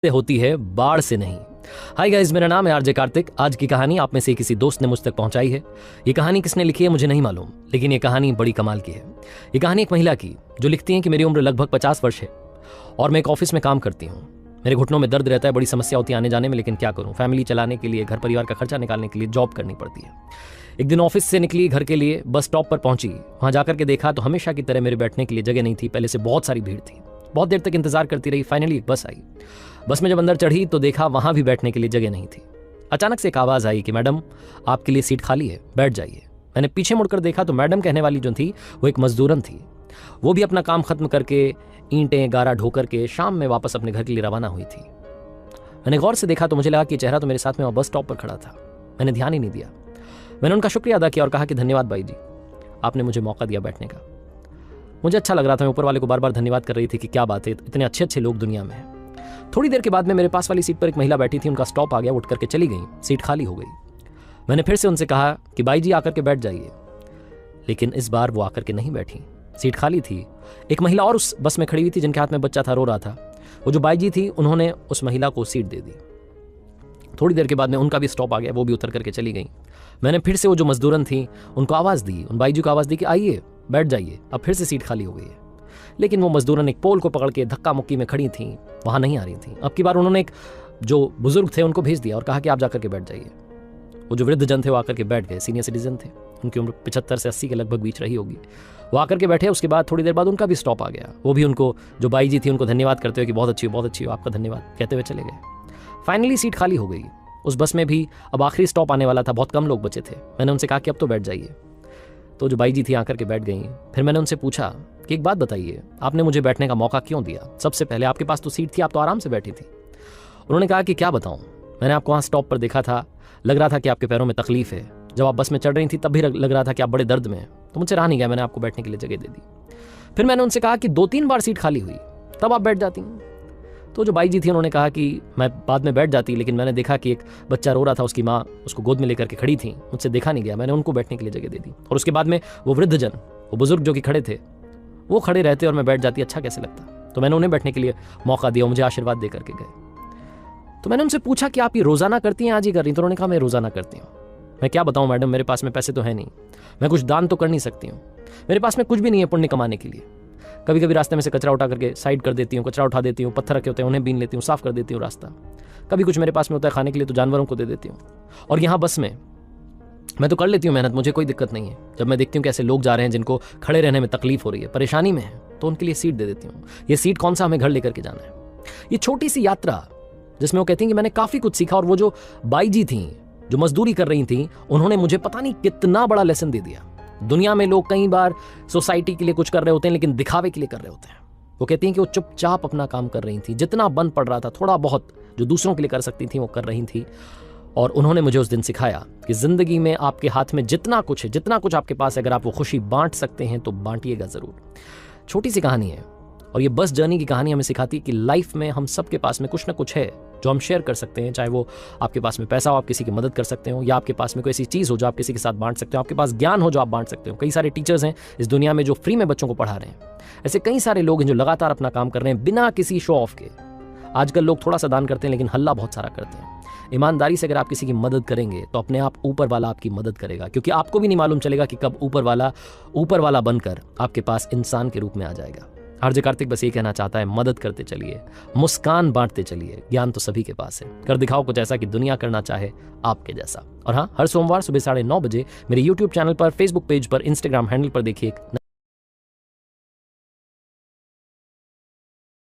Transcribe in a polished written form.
होती है, बाढ़ से नहीं। हाय गाइस, मेरा नाम है आरजे कार्तिक। आज की कहानी आप में से किसी दोस्त ने मुझ तक पहुंचाई है। ये कहानी किसने लिखी है मुझे नहीं मालूम, लेकिन ये कहानी बड़ी कमाल की है। ये कहानी एक महिला की जो लिखती है कि मेरी उम्र लगभग 50 वर्ष है और मैं एक ऑफिस में काम करती हूँ। मेरे घुटनों में दर्द रहता है, बड़ी समस्या होती है आने जाने में, लेकिन क्या करूँ, फैमिली चलाने के लिए, घर परिवार का खर्चा निकालने के लिए जॉब करनी पड़ती है। एक दिन ऑफिस से निकली, घर के लिए बस स्टॉप पर पहुंची। वहां जाकर के देखा तो हमेशा की तरह मेरे बैठने के लिए जगह नहीं थी। पहले से बहुत सारी भीड़ थी। बहुत देर तक इंतजार करती रही। फाइनली एक बस आई। बस में जब अंदर चढ़ी तो देखा वहां भी बैठने के लिए जगह नहीं थी। अचानक से एक आवाज आई कि मैडम, आपके लिए सीट खाली है, बैठ जाइए। मैंने पीछे मुड़कर देखा तो मैडम कहने वाली जो थी वो एक मजदूरन थी। वो भी अपना काम खत्म करके ईंटें गारा ढोकर के शाम में वापस अपने घर के लिए रवाना हुई थी। मैंने गौर से देखा तो मुझे लगा कि चेहरा तो मेरे साथ में वहाँ बस स्टॉप पर खड़ा था। मैंने ध्यान ही नहीं दिया। मैंने उनका शुक्रिया अदा किया और कहा कि धन्यवाद भाई जी, आपने मुझे मौका दिया बैठने का। मुझे अच्छा लग रहा था। मैं ऊपर वाले को बार बार धन्यवाद कर रही थी कि क्या बात है, इतने अच्छे अच्छे लोग दुनिया में हैं। थोड़ी देर के बाद में मेरे पास वाली सीट पर एक महिला बैठी थी। उनका स्टॉप आ गया, उठ करके चली गई, सीट खाली हो गई। मैंने फिर से उनसे कहा कि बाई जी आकर के बैठ जाइए, लेकिन इस बार वो आकर के नहीं बैठी। सीट खाली थी। एक महिला और उस बस में खड़ी हुई थी जिनके हाथ में बच्चा था, रो रहा था। वो जो बाई जी थी उन्होंने उस महिला को सीट दे दी। थोड़ी देर के बाद में उनका भी स्टॉप आ गया, वो भी उतर करके चली गई। मैंने फिर से वो जो मजदूरन थी उनको आवाज़ दी, उन बाई जी को आवाज़ दी कि आइए बैठ जाइए। अब फिर से सीट खाली हो गई है, लेकिन वो मजदूरन एक पोल को पकड़ के धक्का मुक्की में खड़ी थी, वहाँ नहीं आ रही थी। अब की बार उन्होंने एक जो बुजुर्ग थे उनको भेज दिया और कहा कि आप जाकर के बैठ जाइए। वो जो वृद्ध जन थे वो आकर के बैठ गए। सीनियर सिटीजन थे, उनकी उम्र 75 से 80 के लगभग बीच रही होगी। वो आकर के बैठे। उसके बाद थोड़ी देर बाद उनका भी स्टॉप आ गया। वो भी उनको जो बाई जी थी उनको धन्यवाद करते हुए कि बहुत अच्छी हो, आपका धन्यवाद कहते हुए चले गए। फाइनली सीट खाली हो गई। उस बस में भी अब आखिरी स्टॉप आने वाला था, बहुत कम लोग बचे थे। मैंने उनसे कहा कि अब तो बैठ जाइए। तो जो बाई जी थी आकर के बैठ गई। फिर मैंने उनसे पूछा कि एक बात बताइए, आपने मुझे बैठने का मौका क्यों दिया? सबसे पहले आपके पास तो सीट थी, आप तो आराम से बैठी थी। उन्होंने कहा कि क्या बताऊं, मैंने आपको वहाँ स्टॉप पर देखा था, लग रहा था कि आपके पैरों में तकलीफ है। जब आप बस में चढ़ रही थी तब भी लग रहा था कि आप बड़े दर्द में हैं, तो मुझसे रहा नहीं गया, मैंने आपको बैठने के लिए जगह दे दी। फिर मैंने उनसे कहा कि 2-3 बार सीट खाली हुई, तब आप बैठ जाती। तो जो बाई जी थी उन्होंने कहा कि मैं बाद में बैठ जाती, लेकिन मैंने देखा कि एक बच्चा रो रहा था, उसकी माँ उसको गोद में लेकर के खड़ी थी, मुझसे देखा नहीं गया, मैंने उनको बैठने के लिए जगह दे दी। और उसके बाद में वो वृद्ध जन, वो बुजुर्ग जो कि खड़े थे, वो खड़े रहते और मैं बैठ जाती, अच्छा कैसे लगता। तो मैंने उन्हें बैठने के लिए मौका दिया, मुझे आशीर्वाद दे करके गए। तो मैंने उनसे पूछा कि आप ये रोजाना करती हैं, आज ही कर रही? तो उन्होंने कहा मैं रोजाना करती हूँ। मैं क्या बताऊँ मैडम, मेरे पास में पैसे तो है नहीं, मैं कुछ दान तो कर नहीं सकती हूँ, मेरे पास में कुछ भी नहीं है पुण्य कमाने के लिए। कभी कभी रास्ते में से कचरा उठा करके साइड कर देती हूँ, कचरा उठा देती हूँ, पत्थर रखे होते हैं उन्हें बीन लेती हूँ, साफ कर देती हूँ रास्ता। कभी कुछ मेरे पास में होता है खाने के लिए तो जानवरों को दे देती हूँ। और यहाँ बस में मैं तो कर लेती हूँ मेहनत, मुझे कोई दिक्कत नहीं है। जब मैं देखती हूँ कि ऐसे लोग जा रहे हैं जिनको खड़े रहने में तकलीफ हो रही है, परेशानी में है, तो उनके लिए सीट दे देती हूँ। ये सीट कौन सा, हमें घर लेकर के जाना है। ये छोटी सी यात्रा जिसमें वो कहती हैं कि मैंने काफ़ी कुछ सीखा। और वो जो बाई जी थी जो मजदूरी कर रही थी, उन्होंने मुझे पता नहीं कितना बड़ा लेसन दे दिया। दुनिया में लोग कई बार सोसाइटी के लिए कुछ कर रहे होते हैं, लेकिन दिखावे के लिए कर रहे होते हैं। वो कहती हैं कि वो चुपचाप अपना काम कर रही थी, जितना बन पड़ रहा था, थोड़ा बहुत जो दूसरों के लिए कर सकती थी वो कर रही थी। और उन्होंने मुझे उस दिन सिखाया कि जिंदगी में आपके हाथ में जितना कुछ है, जितना कुछ आपके पास है, अगर आप वो खुशी बांट सकते हैं तो बांटिएगा जरूर। छोटी सी कहानी है, और ये बस जर्नी की कहानी हमें सिखाती है कि लाइफ में हम सबके पास में कुछ ना कुछ है जो हम शेयर कर सकते हैं। चाहे वो आपके पास में पैसा हो, आप किसी की मदद कर सकते हो, या आपके पास में कोई ऐसी चीज़ हो जो आप किसी के साथ बांट सकते हो, आपके पास ज्ञान हो जो आप बांट सकते हो। कई सारे टीचर्स हैं इस दुनिया में जो फ्री में बच्चों को पढ़ा रहे हैं। ऐसे कई सारे लोग हैं जो लगातार अपना काम कर रहे हैं बिना किसी शो ऑफ के। आजकल लोग थोड़ा सा दान करते हैं लेकिन हल्ला बहुत सारा करते हैं। ईमानदारी से अगर आप किसी की मदद करेंगे तो अपने आप ऊपर वाला आपकी मदद करेगा, क्योंकि आपको भी नहीं मालूम चलेगा कि कब ऊपर वाला बनकर आपके पास इंसान के रूप में आ जाएगा। आरजे कार्तिक बस ये कहना चाहता है, मदद करते चलिए, मुस्कान बांटते चलिए। ज्ञान तो सभी के पास है, कर दिखाओ कुछ ऐसा कि दुनिया करना चाहे आपके जैसा। और हाँ, हर सोमवार सुबह 9:30 बजे मेरे YouTube चैनल पर, Facebook पेज पर, Instagram हैंडल पर देखिए एक